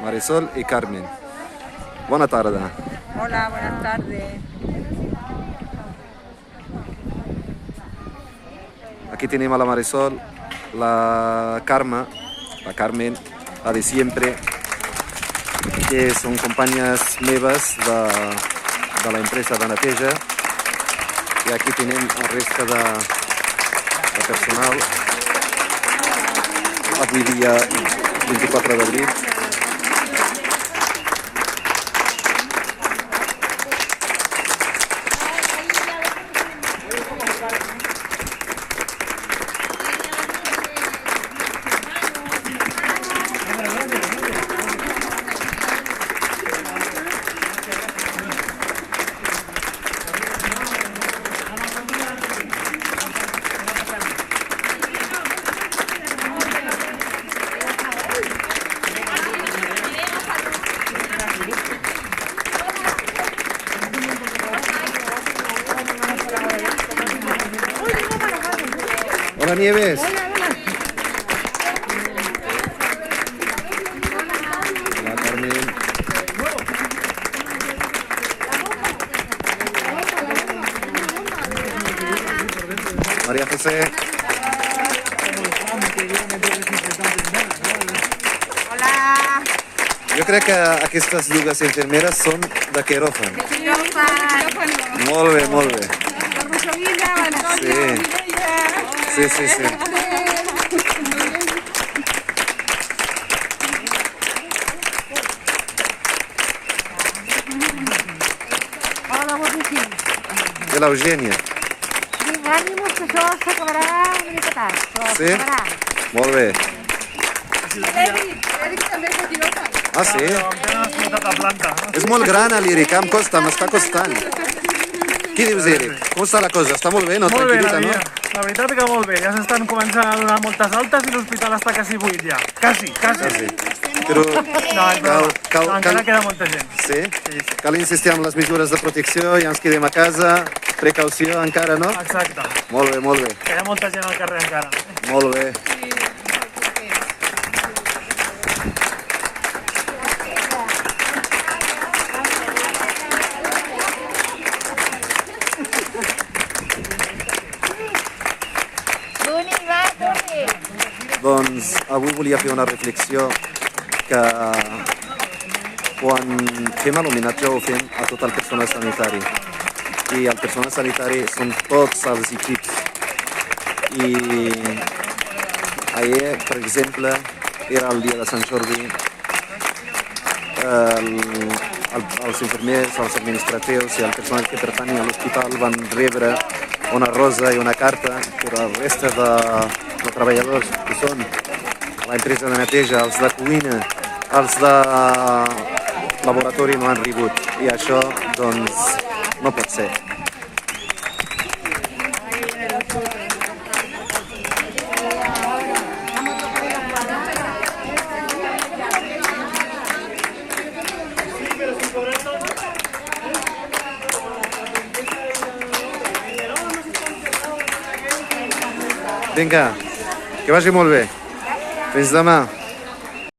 Marisol y Carmen. Buena tarde. Hola, buenas tardes. Aquí tenemos a la Marisol, la Carmen, la de siempre, que son compañías nuevas de la empresa de neteja. Y aquí tenemos el resto de personal. Avui dia 24 d'abril. Hola Nieves. Hola Carmen. María José. Hola. Jo crec que aquestes dues infermeres són de quiròfan. Molt bé, molt bé. La Rosalina, l'Antònia, la Mireia. Sí, sí, sí. Hola, boníssim. I l'Eugènia. Vinga, ànimos, que això s'acabarà una mica tard, però Sí? s'acabarà. Molt bé. L'Eric també és de quiròfan. Ah, sí? Tota planta. És molt gran, l'Eric, em costa, m'està costant. Què dius, Eric? Com està la cosa? Està molt bé, no? Molt bé, Tranquil·lita, la no? vida. La veritat que molt bé. Ja s'estan començant a donar moltes altes i l'hospital està quasi buit ja. Quasi. Sí. Però No, no, encara queda molta gent. sí? Sí, sí. Cal insistir en les mesures de protecció, ja ens quedem a casa, precaució encara, no? Exacte. Molt bé, molt bé. Que hi ha molta gent al carrer encara. Molt bé. Doni, va, Doni. Doncs avui volia fer una reflexió que quan fem l'homenatge ho fem a tot el personal sanitari. I el personal sanitari són tots els equips. I ahir, per exemple, era el dia de Sant Jordi, els infermers, els administratius i el personal que pertany a l'hospital van rebre una rosa i una carta, però la resta de treballadors que són l'empresa de neteja, els de cuina, els de laboratori no han rebut. I això, doncs, no pot ser. Vinga, que vagi molt bé. Fins demà.